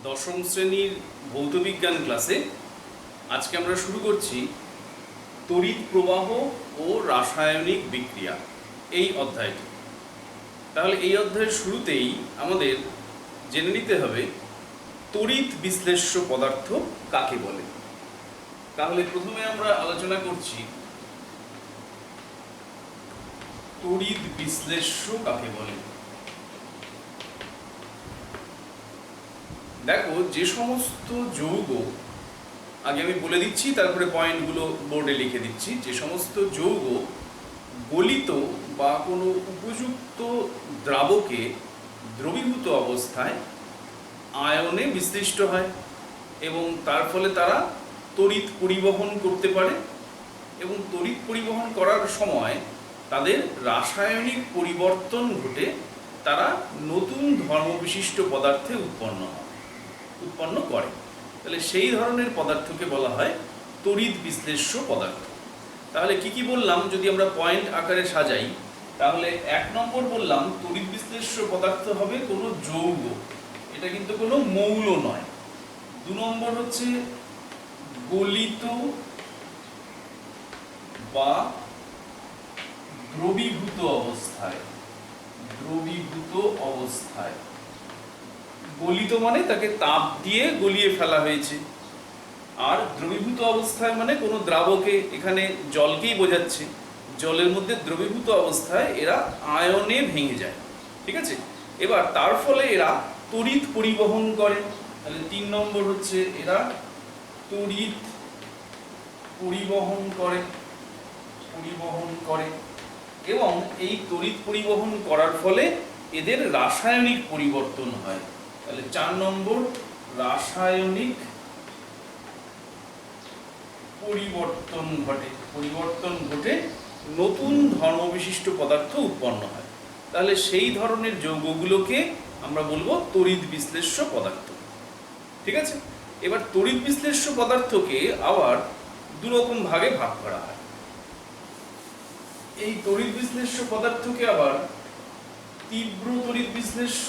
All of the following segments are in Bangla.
দশম শ্রেণীর ভৌতবিজ্ঞান ক্লাসে আজকে আমরা শুরু করছি তড়িৎ প্রবাহ ও রাসায়নিক বিক্রিয়া এই অধ্যায়টি। তাহলে এই অধ্যায়ের শুরুতেই আমাদের জেনে নিতে হবে তড়িৎ বিশ্লেষ্য পদার্থ কাকে বলে। তাহলে প্রথমে আমরা আলোচনা করছি তড়িৎ বিশ্লেষ্য কাকে বলে। দেখো, যে সমস্ত যৌগ, আগে আমি বলে দিচ্ছি তারপরে পয়েন্টগুলো বোর্ডে লিখে দিচ্ছি, যে সমস্ত যৌগ গলিত বা কোনো উপযুক্ত দ্রাবকে দ্রবীভূত অবস্থায় আয়নে বিশ্লিষ্ট হয় এবং তার ফলে তারা তড়িৎ পরিবহন করতে পারে এবং তড়িৎ পরিবহন করার সময় তাদের রাসায়নিক পরিবর্তন ঘটে তারা নতুন ধর্মবিশিষ্ট পদার্থে উৎপন্ন করে। তাহলে সেই ধরনের পদার্থকে বলা হয় তড়িৎ বিশ্লেষ্য পদার্থ। তাহলে কি কি বললাম যদি আমরা পয়েন্ট আকারে সাজাই, তাহলে 1 নম্বর বললাম তড়িৎ বিশ্লেষ্য পদার্থ হবে কোনো যৌগ, এটা কিন্তু কোনো মৌল নয়। 2 নম্বর হচ্ছে গলিত বা দ্রবীভূত অবস্থায়। গলিত মানে তাকে তাপ দিয়ে গলিয়ে ফেলা হয়েছে, আর দ্রবীভূত অবস্থায় মানে কোনো দ্রাবকে, এখানে জলকেই বোঝাচ্ছে, জলের মধ্যে দ্রবীভূত অবস্থায় এরা আয়নে ভেঙে যায়। ঠিক আছে, এবার তার ফলে এরা তড়িৎ পরিবহন করে। তাহলে 3 নম্বর হচ্ছে এরা তড়িৎ পরিবহন করে এবং এই তড়িৎ পরিবহন করার ফলে এদের রাসায়নিক পরিবর্তন হয়। তাহলে 4 নম্বর রাসায়নিক পরিবর্তন ঘটে নতুন ধর্মবিশিষ্ট পদার্থ উৎপন্ন হয়। তাহলে সেই ধরনের যৌগগুলোকে আমরা বলবো তড়িৎ বিশ্লেষ্য পদার্থ। ঠিক আছে, এবার তড়িৎ বিশ্লেষ্য পদার্থকে আবার 2 রকম ভাগে ভাগ করা হয়। এই তড়িৎ বিশ্লেষ্য পদার্থকে আবার তীব্র তড়িৎ বিশ্লেষ্য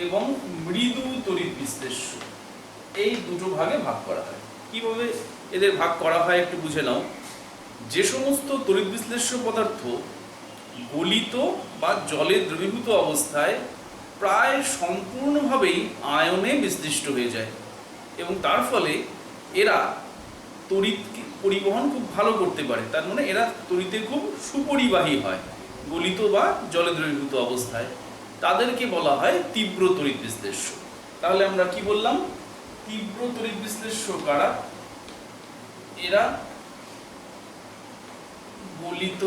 এবং মৃদু তড়িৎ বিশ্লেষ্য, এই দুটো ভাগে ভাগ করা হয়। কিভাবে এদের ভাগ করা হয় একটু বুঝে নাও। যে সমস্ত তড়িৎ বিশ্লেষ্য পদার্থ গলিত বা জলে দ্রবীভূত অবস্থায় প্রায় সম্পূর্ণভাবেই আয়নে বিশ্লিষ্ট হয়ে যায় এবং তার ফলে এরা তড়িৎ পরিবহন খুব ভালো করতে পারে, তার মানে এরা তড়িতে খুব সুপরিবাহী হয় গলিত বা জলে দ্রবীভূত অবস্থায়, তাদেরকে বলা হয় তীব্র তড়িৎ বিশ্লেষ্য। তাহলে আমরা কি বললাম, তীব্র তড়িৎ বিশ্লেষ্য কারা? এরা গলিত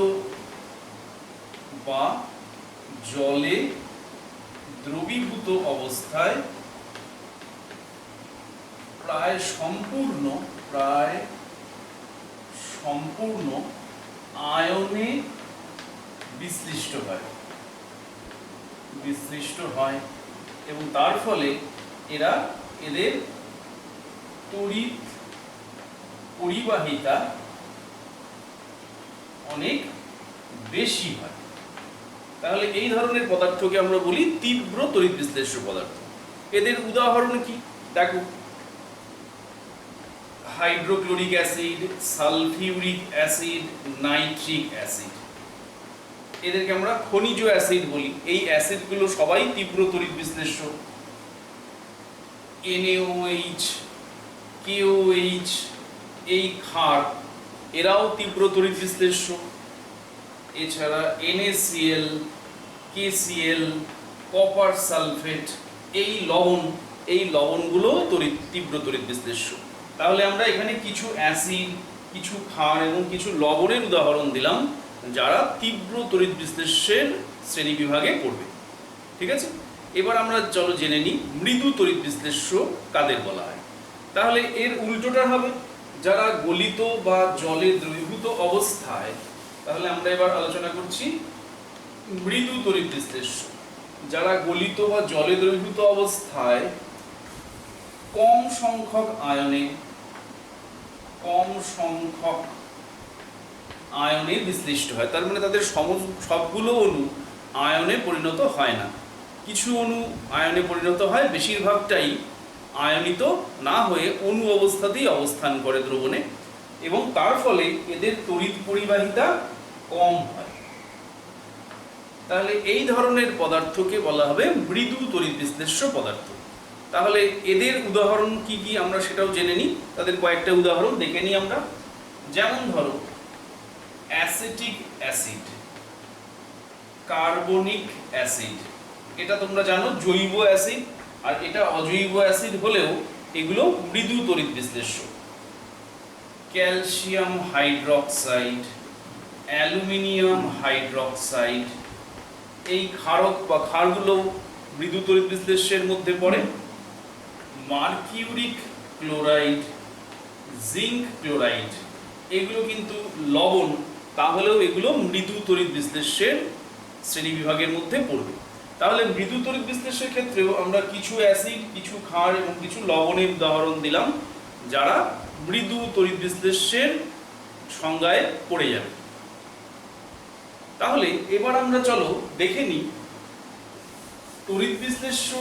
বা জলে দ্রবীভূত অবস্থায় প্রায় সম্পূর্ণ আয়নে বিশ্লিষ্ট হয় এবং তার ফলে এদের তড়িৎ পরিবাহিতা অনেক বেশি হয়। তাহলে এই ধরনের পদার্থকে আমরা বলি তীব্র তড়িৎ বিশ্লেষ্য পদার্থ। এদের উদাহরণ কি দেখো, hydrochloric acid, sulphuric acid, nitric acid, এদেরকে আমরা খনিজ অ্যাসিড বলি। এই অ্যাসিডগুলো সবাই তীব্র তড়িৎ বিশ্লেষ্য। NaOH, KOH, এই ক্ষার, এরাও তীব্র তড়িৎ বিশ্লেষ্য। এছাড়া NaCl, KCl, কপার সালফেট, এই লবণগুলো তীব্র তড়িৎ বিশ্লেষ্য। তাহলে আমরা এখানে কিছু অ্যাসিড, কিছু ক্ষার এবং কিছু লবণের উদাহরণ দিলাম যারা তীব্র তড়িৎ বিশ্লেষ্যের শ্রেণী বিভাগে পড়বে। ঠিক আছে, এবার আমরা চলো জেনে নিই মৃদু তড়িৎ বিশ্লেষ্য কাদের বলা হয়। তাহলে এর উল্টোটা হবে যারা গলিত বা জলে দ্রবীভূত অবস্থায়। তাহলে আমরা এবার আলোচনা করছি মৃদু তড়িৎ বিশ্লেষ্য। যারা গলিত বা জলে দ্রবীভূত অবস্থায় কম সংখ্যক আয়নে বিশ্লিষ্ট হয়, তার মানে তাদের সবগুলো অণু আয়নে পরিণত হয় না। কিছু অণু আয়নে পরিণত হয়, বেশিরভাগটাই আয়নিত না হয়ে অণু অবস্থাতেই অবস্থান করে দ্রবণে, এবং তার ফলে এদের তড়িৎ পরিবাহিতা কম হয়। তাহলে এই ধরনের পদার্থকে বলা হবে মৃদু তড়িৎ বিশ্লেষ্য পদার্থ। তাহলে এদের উদাহরণ কি কি আমরা সেটাও জেনে নিই, তাদের কয়েকটা উদাহরণ দেখে নিই আমরা। যেমন ধরো অ্যাসিটিক অ্যাসিড, কার্বনিক অ্যাসিড, এটা তোমরা জানো জৈব অ্যাসিড, আর এটা অজৈব অ্যাসিড হলেও এগুলো মৃদু তড়িৎ বিশ্লেষ্য। ক্যালসিয়াম হাইড্রক্সাইড, অ্যালুমিনিয়াম হাইড্রক্সাইড, এই ক্ষারক বা ক্ষারগুলো মৃদু তড়িৎ বিশ্লেষ্যের মধ্যে পড়ে। মার্কিউরিক ক্লোরাইড, জিঙ্ক ক্লোরাইড, এগুলো কিন্তু লবণ, তাহলেও এগুলো মৃদু তড়িৎ বিশ্লেষ্যের শ্রেণী বিভাগের মধ্যে পড়বে। তাহলে মৃদু তড়িৎ বিশ্লেষ্যের ক্ষেত্রেও আমরা কিছু অ্যাসিড, কিছু ক্ষার এবং কিছু লবণের উদাহরণ দিলাম, যারা মৃদু তড়িৎ বিশ্লেষ্যের সংজ্ঞায় পড়ে যাবে। তাহলে এবার আমরা চলো দেখে নিই তড়িৎ বিশ্লেষ্য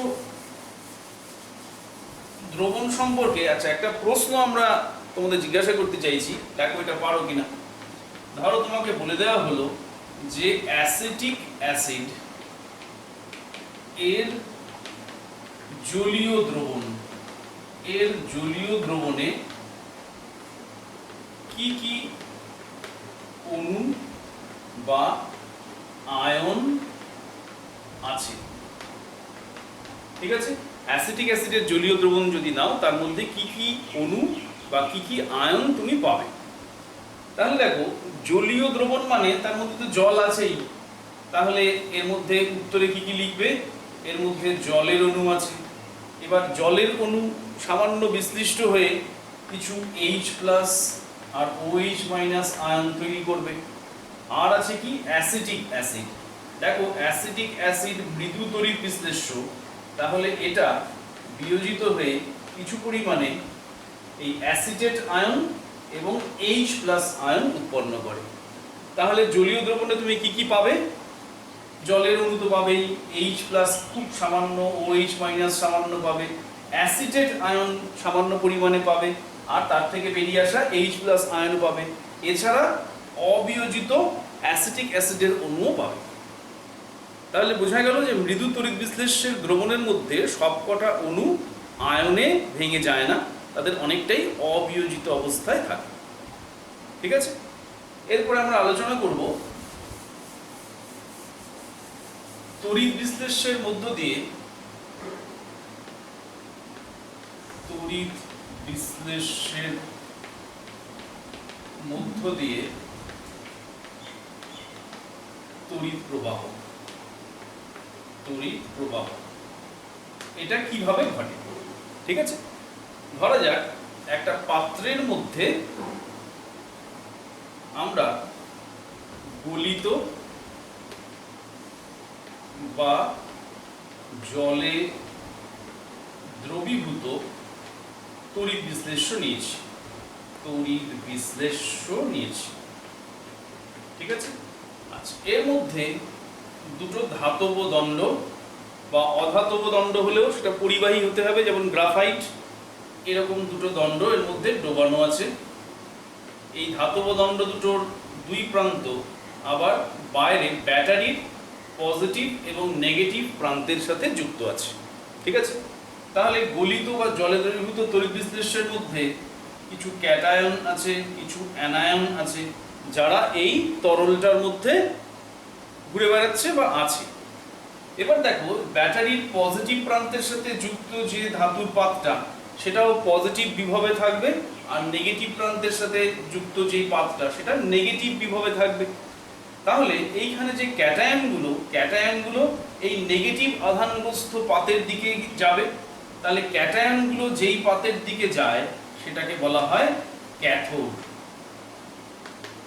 দ্রবণ সম্পর্কে। আচ্ছা, একটা প্রশ্ন আমরা তোমাদের জিজ্ঞাসা করতে চাইছি, দেখো এটা পারো কিনা। ধরো তোমাকে বলে দেওয়া হলো যে অ্যাসিটিক অ্যাসিড এর জলীয় দ্রবণ, এর জলীয় দ্রবণে কি কি অণু বা আয়ন আছে। ঠিক আছে, অ্যাসিটিক অ্যাসিডের জলীয় দ্রবণ যদি নাও, তার মধ্যে কি কি অণু বা কি কি আয়ন তুমি পাবে। তাহলে দেখো, জলীয় দ্রবণ মানে তার মধ্যে তো জল আছেই, তাহলে এর মধ্যে উত্তরে কি কি লিখবে, এর মধ্যে জলের অণু আছে। এবার জলের অণু সামান্য বিশ্লিষ্ট হয়ে কিছু H+ আর OH- আয়ন তৈরি করবে। আর আছে কি অ্যাসিটিক অ্যাসিড। দেখো, অ্যাসিটিক অ্যাসিড মৃদু তড়িৎ বিশ্লেষ্য, তাহলে এটা বিয়োজিত হয়ে কিছু পরিমাণে এই অ্যাসিটেট আয়ন এবং H+ আয়ন উৎপন্ন করে। তাহলে জলীয় দ্রবণে তুমি কি কি পাবে, জলের অণু তো পাবেই, H+ খুব সামান্য, OH- সামান্য পাবে, অ্যাসিটেট আয়ন সামান্য পরিমাণে পাবে, আর তার থেকে বেরিয়ে আসা H+ আয়ন পাবে। এছাড়া অবিয়োজিত অ্যাসিটিক অ্যাসিডের অণুও পাবে। তাহলে বোঝা গেল যে মৃদু তড়িৎ বিশ্লেষ্যের দ্রবণের মধ্যে সবকটা অণু আয়নে ভেঙে যায় না, তাদের অনেকটাই অবিয়োজিত অবস্থায় থাকে। ঠিক আছে, এরপরে আমরা আলোচনা করব তড়িৎ বিশ্লেষ্যের মধ্য দিয়ে, তড়িৎ বিশ্লেষ্যের মধ্য দিয়ে তড়িৎ প্রবাহ, তড়িৎ প্রবাহ এটা কিভাবে ঘটে। ঠিক আছে, ধরা যাক একটা পাত্রের মধ্যে আমরা গলিত বা জলে দ্রবীভূত তড়িৎ বিশ্লেষ্য নিয়েছি, তড়িৎ বিশ্লেষ্য নিয়েছি। ঠিক আছে, আচ্ছা, এর মধ্যে দুটো ধাতব দণ্ড বা অধাতব দণ্ড হলেও সেটা পরিবাহী হতে হবে, যেমন গ্রাফাইট, এরকম দুটো দণ্ড এর মধ্যে ডোবানো আছে। এই ধাতব দণ্ড দুটোর দুই প্রান্ত আবার বাইরে ব্যাটারির পজিটিভ এবং নেগেটিভ প্রান্তের সাথে যুক্ত আছে। ঠিক আছে, তাহলে গলিত বা জলে দ্রবীভূত তড়িৎ বিশ্লেষ্যের মধ্যে কিছু ক্যাটায়ন আছে, কিছু অ্যানায়ন আছে, যারা এই তরলটার মধ্যে ঘুরে বেড়াচ্ছে বা আছে। এবার দেখো, ব্যাটারির পজিটিভ প্রান্তের সাথে যুক্ত যে ধাতুর পাতটা, সেটাও পজিটিভ বিভবে থাকবে, আর নেগেটিভ প্রান্তের সাথে যুক্ত যেই পাতটা, সেটা নেগেটিভ বিভবে থাকবে। তাহলে এইখানে যে ক্যাটায়নগুলো এই নেগেটিভ আধানগ্রস্ত পাতের দিকে যাবে। তাহলে ক্যাটায়নগুলো যেই পাতের দিকে যায় সেটাকে বলা হয় ক্যাথোড।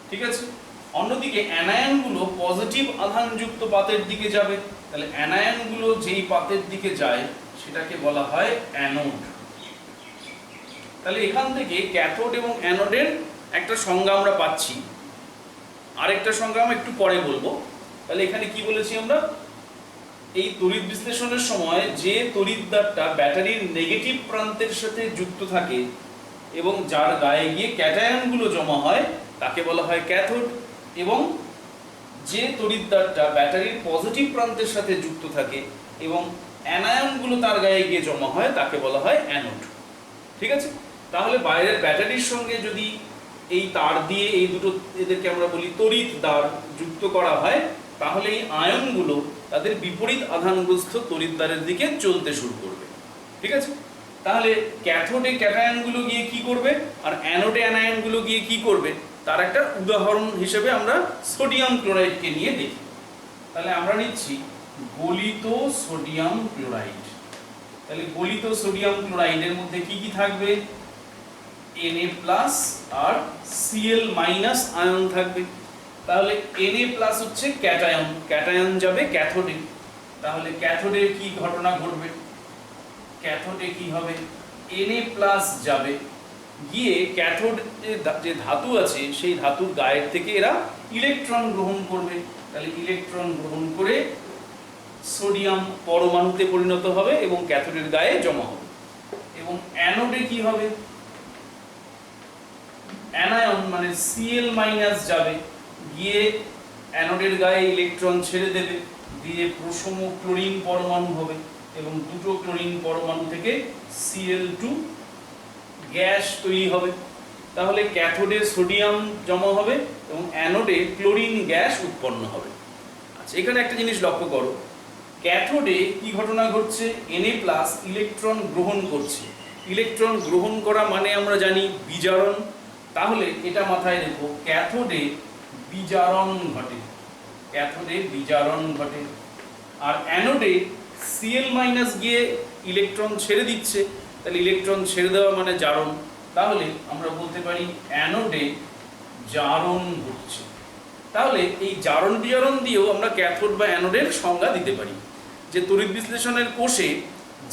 ঠিক আছে, অন্যদিকে অ্যানায়নগুলো পজিটিভ আধানযুক্ত পাতের দিকে যাবে। তাহলে অ্যানায়নগুলো যেই পাতের দিকে যায় সেটাকে বলা হয় অ্যানোড। তাহলে এখান থেকে ক্যাথোড এবং অ্যানোডের একটা সংজ্ঞা আমরা পাচ্ছি, আরেকটা সংজ্ঞা আমরা একটু পরে বলবো। তাহলে এখানে কি বলেছি আমরা, এই তড়িৎ বিশ্লেষণের সময় যে তড়িৎদ্বারটা ব্যাটারির নেগেটিভ প্রান্তের সাথে যুক্ত থাকে এবং যার গায়ে গিয়ে ক্যাটায়নগুলো জমা হয় তাকে বলা হয় ক্যাথোড, এবং যে তড়িৎদ্বারটা ব্যাটারির পজিটিভ প্রান্তের সাথে যুক্ত থাকে এবং অ্যানায়নগুলো তার গায়ে গিয়ে জমা হয় তাকে বলা হয় অ্যানোড। ঠিক আছে, তাহলে বাইরের ব্যাটারির সঙ্গে যদি এই তার দিয়ে এই দুটো এদেরকে আমরা বলি তড়িৎ দ্বার যুক্ত করা হয়, তাহলে এই আয়নগুলো তাদের বিপরীত আধানগ্রস্ত তড়িৎদ্বারের দিকে চলতে শুরু করবে। ঠিক আছে, তাহলে ক্যাথোডে ক্যাটায়নগুলো গিয়ে কি করবে আর অ্যানোডে অ্যানায়নগুলো গিয়ে কি করবে তার একটা উদাহরণ হিসেবে আমরা সোডিয়াম ক্লোরাইডকে নিয়ে দেখি। তাহলে আমরা নিচ্ছি গলিত সোডিয়াম ক্লোরাইড। তাহলে গলিত সোডিয়াম ক্লোরাইডের মধ্যে কি কি থাকবে? Na+ আর Cl- আয়ন থাকবে। তাহলে Na+ হচ্ছে ক্যাটায়ন, ক্যাটায়ন যাবে ক্যাথোডে। তাহলে ক্যাথোডে কি ঘটনা ঘটবে? ক্যাথোডে কি হবে? Na+ যাবে গিয়ে ক্যাথোড যে ধাতু আছে সেই ধাতুর গায়ের থেকে এরা ইলেকট্রন গ্রহণ করবে। তাহলে ইলেকট্রন গ্রহণ করে সোডিয়াম পরমাণুতে পরিণত হবে এবং ক্যাথোডের গায়ে জমা হবে। এবং অ্যানোডে কি হবে? অ্যানায়ন মানে Cl- যাবে গিয়ে অ্যানোডের গায়ে ইলেকট্রন ছেড়ে দেবে, দিয়ে প্রসম ক্লোরিন পরমাণু হবে এবং দুটো ক্লোরিন পরমাণু থেকে Cl2 গ্যাস তৈরি হবে। তাহলে ক্যাথোডে সোডিয়াম জমা হবে এবং অ্যানোডে ক্লোরিন গ্যাস উৎপন্ন হবে। আচ্ছা, এখানে একটা জিনিস লক্ষ্য করো, ক্যাথোডে কি ঘটনা ঘটছে? Na+ ইলেকট্রন গ্রহণ করছে। ইলেকট্রন গ্রহণ করা মানে আমরা জানি বিজারণ। তাহলে এটা মাথায় রেখো, ক্যাথোডে বিজারণ ঘটে, ক্যাথোডে বিজারণ ঘটে। আর অ্যানোডে Cl- গিয়ে ইলেকট্রন ছেড়ে দিচ্ছে, তাহলে ইলেকট্রন ছেড়ে দেওয়া মানে জারণ। তাহলে আমরা বলতে পারি অ্যানোডে জারণ ঘটছে। তাহলে এই জারণ বিজারণ দিয়েও আমরা ক্যাথোড বা অ্যানোডের সংজ্ঞা দিতে পারি যে তড়িৎ বিশ্লেষণের কোষে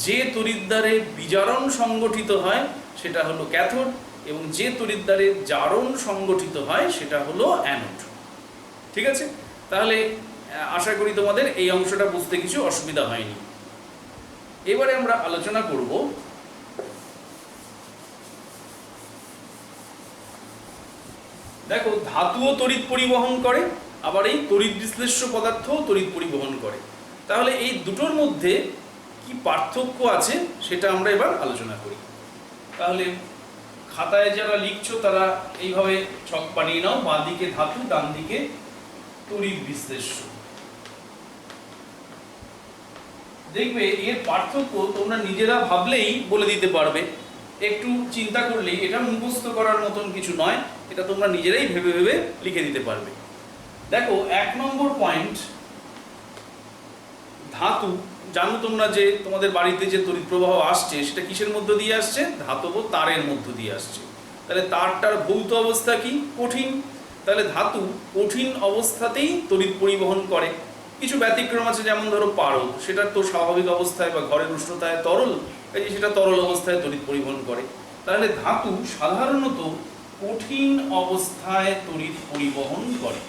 যে তড়িৎদ্বারে বিজারণ সংগঠিত হয় সেটা হলো ক্যাথোড এবং যে তড়িৎদ্বারে জারণ সংগঠিত হয় সেটা হলো অ্যানোড। ঠিক আছে, তাহলে আশা করি তোমাদের এই অংশটা বুঝতে কিছু অসুবিধা হয়নি। এবারে আমরা আলোচনা করব দেখো ধাতুও তড়িৎ পরিবহন করে, আবার এই তড়িৎ বিশ্লেষ্য পদার্থও তড়িৎ পরিবহন করে। তাহলে এই দুটোর মধ্যে কি পার্থক্য আছে সেটা আমরা এবার আলোচনা করি। তাহলে খাতায় যারা লিখছো তারা এইভাবে ছক বানিয়ে নাও, বাঁ দিকে ধাতু, ডান দিকে তড়িৎ বিশ্লেষ্য। দেখবে এর পার্থক্য তোমরা নিজেরা ভাবলেই বলে দিতে পারবে, একটু চিন্তা করলেই। এটা মুখস্থ করার মতন কিছু নয়, এটা তোমরা নিজেরাই ভেবে ভেবে লিখে দিতে পারবে। দেখো 1 নম্বর পয়েন্ট, ধাতু জানো তোমরা যে তোমাদের বাড়িতে যে তড়িৎ প্রবাহ আসছে সেটা কিসের মধ্য দিয়ে আসছে? ধাতব তারের মধ্য দিয়ে আসছে। তাহলে তারটার ভৌত অবস্থা কি? কঠিন। তাহলে ধাতু কঠিন অবস্থাতেই তড়িৎ পরিবহন করে। কিছু ব্যতিক্রম আছে, যেমন ধরো পারদ, সেটা তো স্বাভাবিক অবস্থায় বা ঘরের উষ্ণতায় তরল, এই সেটা তরল অবস্থায় তড়িৎ পরিবহন করে। তাহলে ধাতু সাধারণত কঠিন অবস্থায় তড়িৎ পরিবহন করে।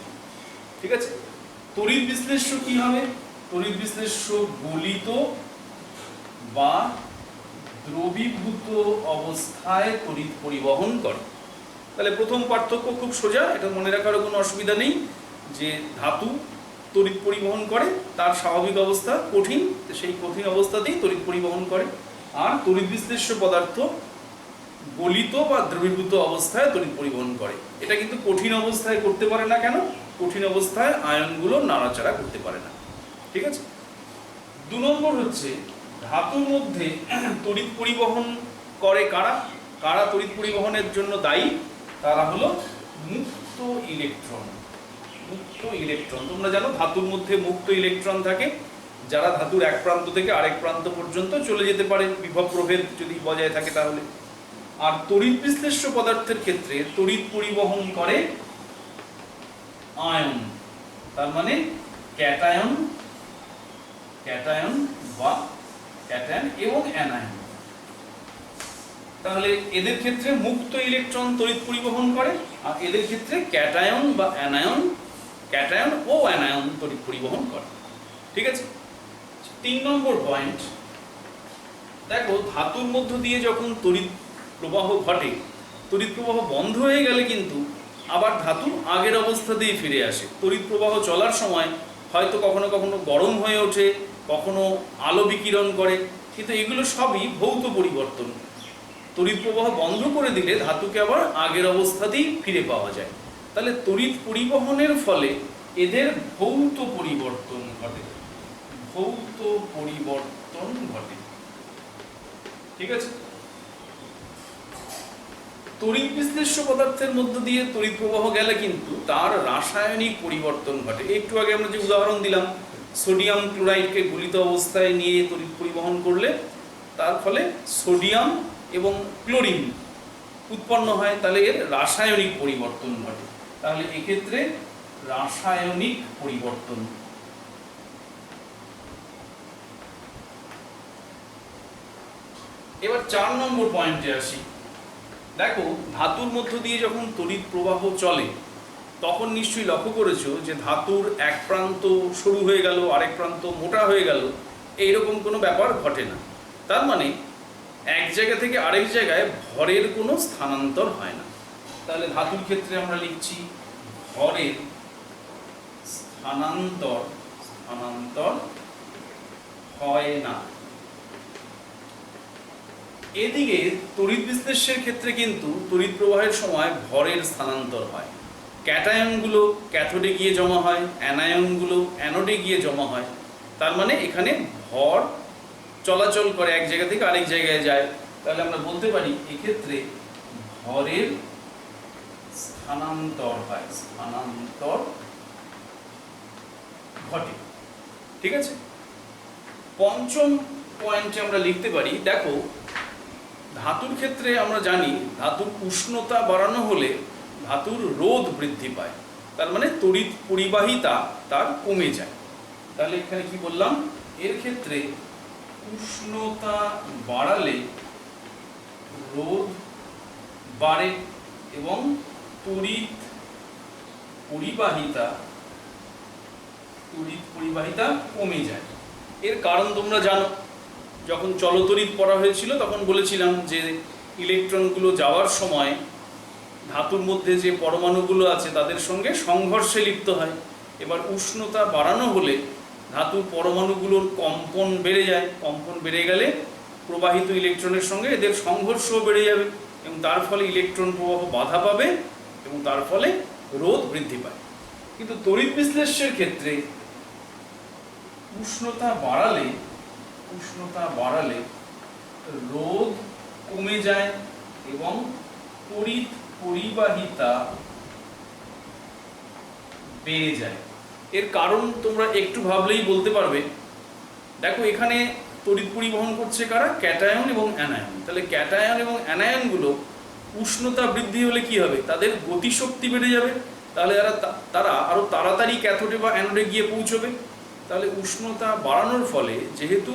ঠিক আছে, তড়িৎ বিশ্লেষ্য কি হবে? তড়িৎ বিশ্লেষ্য গলিত বা দ্রবীভূত অবস্থায় তড়িৎ পরিবহন করে। তাহলে প্রথম পার্থক্য খুব সোজা, এটা মনে রাখার কোনো অসুবিধা নেই যে ধাতু তড়িৎ পরিবহন করে, তার স্বাভাবিক অবস্থা কঠিন, সেই কঠিন অবস্থাতেই তড়িৎ পরিবহন করে। আর তড়িৎ বিশ্লেষ্য পদার্থ গলিত বা দ্রবীভূত অবস্থায় তড়িৎ পরিবহন করে। এটা কিন্তু কঠিন অবস্থায় করতে পারে না। কেন? কঠিন অবস্থায় আয়নগুলো নাড়াচাড়া করতে পারে না। ঠিক আছে, 2 নম্বর হচ্ছে ধাতুর মধ্যে তড়িৎ পরিবহন করে কারা? কারা তড়িৎ পরিবহনের জন্য দায়ী? তারা হলো মুক্ত ইলেকট্রন। মুক্ত ইলেকট্রন, তোমরা জানো ধাতুর মধ্যে মুক্ত ইলেকট্রন থাকে, যারা ধাতুর এক প্রান্ত থেকে আরেক প্রান্ত পর্যন্ত চলে যেতে পারে বিভব প্রভেদ যদি বজায় থাকে তাহলে। আর তড়িৎ বিশ্লেষ্য পদার্থের ক্ষেত্রে তড়িৎ পরিবহন করে আয়ন, তার মানে ক্যাটায়ন, ক্যাটায়ন বা ক্যাটায়ন এবং অ্যানায়ন। তাহলে এদের ক্ষেত্রে মুক্ত ইলেকট্রন তড়িৎ পরিবহন করে, আর এদের ক্ষেত্রে ক্যাটায়ন বা অ্যানায়ন, ক্যাটায়ন ও অ্যানায়ন তড়িৎ পরিবহন করে। ঠিক আছে, 3 নম্বর পয়েন্ট, দেখো ধাতুর মধ্য দিয়ে যখন তড়িৎ প্রবাহ ঘটে, তড়িৎ প্রবাহ বন্ধ হয়ে গেলে কিন্তু আবার ধাতু আগের অবস্থাতেই ফিরে আসে। তড়িৎ প্রবাহ চলার সময় হয়তো কখনো কখনো গরম হয়ে ওঠে, কখনো আলো বিকিরণ করে, কিন্তু এগুলো সবই ভৌত পরিবর্তন। তড়িৎ প্রবাহ বন্ধ করে দিলে ধাতুকে আবার আগের অবস্থাতেই ফিরে পাওয়া যায়। তাহলে তড়িৎ পরিবহনের ফলে এদের ভৌত পরিবর্তন ঘটে, ভৌত পরিবর্তন ঘটে। ঠিক আছে? তড়িৎ বিশ্লেষ্য পদার্থের মধ্য দিয়ে তড়িৎ প্রবাহ গেলে কিন্তু তার রাসায়নিক পরিবর্তন ঘটে। একটু আগে আমরা যে উদাহরণ দিলাম, সোডিয়াম ক্লোরাইডকে গলিত অবস্থায় নিয়ে তড়িৎ পরিবহন করলে তার ফলে সোডিয়াম এবং ক্লোরিন উৎপন্ন হয়, তাহলে এর রাসায়নিক পরিবর্তন ঘটে। তাহলে এক্ষেত্রে রাসায়নিক পরিবর্তন। এবার 4 নম্বর পয়েন্টে আসি। দেখো ধাতুর মধ্য দিয়ে যখন তড়িৎ প্রবাহ চলে তখন নিশ্চয়ই লক্ষ্য করেছো যে ধাতুর এক প্রান্ত সরু হয়ে গেল, আরেক প্রান্ত মোটা হয়ে গেল, এইরকম কোনো ব্যাপার ঘটে না। তার মানে এক জায়গা থেকে আরেক জায়গায় ভরের কোনো স্থানান্তর হয় না। তাহলে ধাতুর ক্ষেত্রে আমরা লিখছি ভরের স্থানান্তর হয় না। এদিকে তড়িৎ বিশ্লেষ্যের ক্ষেত্রে কিন্তু তড়িৎ প্রবাহের সময় ভরের স্থানান্তর হয়। ক্যাটায়নগুলো ক্যাথোডে গিয়ে জমা হয়, অ্যানায়নগুলো অ্যানোডে গিয়ে জমা হয়। তার মানে এখানে ভর চলাচল করে, এক জায়গা থেকে আরেক জায়গায় যায়। তাহলে আমরা বলতে পারি এক্ষেত্রে ভরের স্থানান্তর হয়, স্থানান্তর ঘটে। ঠিক আছে? পঞ্চম পয়েন্টে আমরা লিখতে পারি, দেখো ধাতুর ক্ষেত্রে আমরা জানি ধাতুর উষ্ণতা বাড়ানো হলে ধাতুর রোধ বৃদ্ধি পায়, তার মানে তড়িৎ পরিবাহিতা তার কমে যায়। তাহলে এখানে কি বললাম, এর ক্ষেত্রে উষ্ণতা বাড়ালে রোধ বাড়ে এবং তড়িৎ পরিবাহিতা কমে যায়। এর কারণ তোমরা জানো, যখন চলতড়িৎ পড়া হয়েছিল তখন বলেছিলাম যে ইলেকট্রনগুলো যাওয়ার সময় ধাতুর মধ্যে যে পরমাণুগুলো আছে তাদের সঙ্গে সংঘর্ষে লিপ্ত হয়। এবার উষ্ণতা বাড়ানো হলে ধাতুর পরমাণুগুলোর কম্পন বেড়ে যায়। কম্পন বেড়ে গেলে প্রবাহিত ইলেকট্রনের সঙ্গে এদের সংঘর্ষও বেড়ে যাবে এবং তার ফলে ইলেকট্রন প্রবাহ বাধা পাবে এবং তার ফলে রোধ বৃদ্ধি পায়। কিন্তু তড়িৎ বিশ্লেষ্যের ক্ষেত্রে উষ্ণতা বাড়ালে রোধ কমে যায় এবং তড়িৎ পরিবাহিতা বেড়ে যায়। এর কারণ তোমরা একটু ভাবলেই বলতে পারবে। দেখো এখানে তড়িৎ পরিবহন করছে কারা? ক্যাটায়ন এবং অ্যানায়ন। তাহলে ক্যাটায়ন এবং অ্যানায়নগুলো উষ্ণতা বৃদ্ধি হলে কি হবে? তাদের গতিশক্তি বেড়ে যাবে, তাহলে তারা আরো তাড়াতাড়ি ক্যাথোডে বা অ্যানোডে গিয়ে পৌঁছবে। তাহলে উষ্ণতা বাড়ানোর ফলে যেহেতু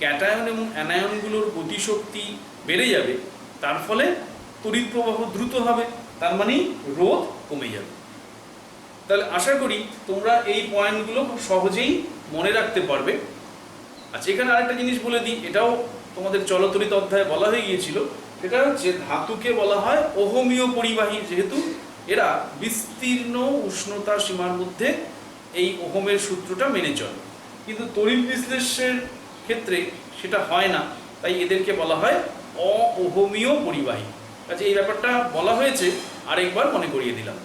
ক্যাটায়ন এবং অ্যানায়নগুলোর গতিশক্তি বেড়ে যাবে, তার ফলে তড়িৎ প্রবাহ দ্রুত হবে, তার মানে রোধ কমে যাবে। তাহলে আশা করি তোমরা এই পয়েন্টগুলো খুব সহজেই মনে রাখতে পারবে। আচ্ছা, এখানে আরেকটা জিনিস বলে দিই, এটাও তোমাদের চলতড়িৎ অধ্যায়ে বলা হয়ে গিয়েছিল। সেটা হচ্ছে ধাতুকে বলা হয় ওহমীয় পরিবাহী, যেহেতু এরা বিস্তীর্ণ উষ্ণতা সীমার মধ্যে এই ওহমের সূত্রটা মেনে চলে। কিন্তু তড়িৎ বিশ্লেষ্যের ক্ষেত্রে সেটা হয় না, তাই এদেরকে বলা হয় অওহমীয় পরিবাহী। আচ্ছা, এই ব্যাপারটা বলা হয়েছে, আরেকবার মনে করিয়ে দিলাম।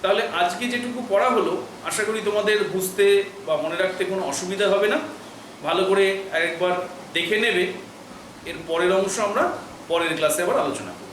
তাহলে আজকে যেটুকু পড়া হলো আশা করি তোমাদের বুঝতে বা মনে রাখতে কোনো অসুবিধা হবে না। ভালো করে আরেকবার দেখে নেবে। এর পরের অংশ আমরা পরের ক্লাসে আবার আলোচনা করব।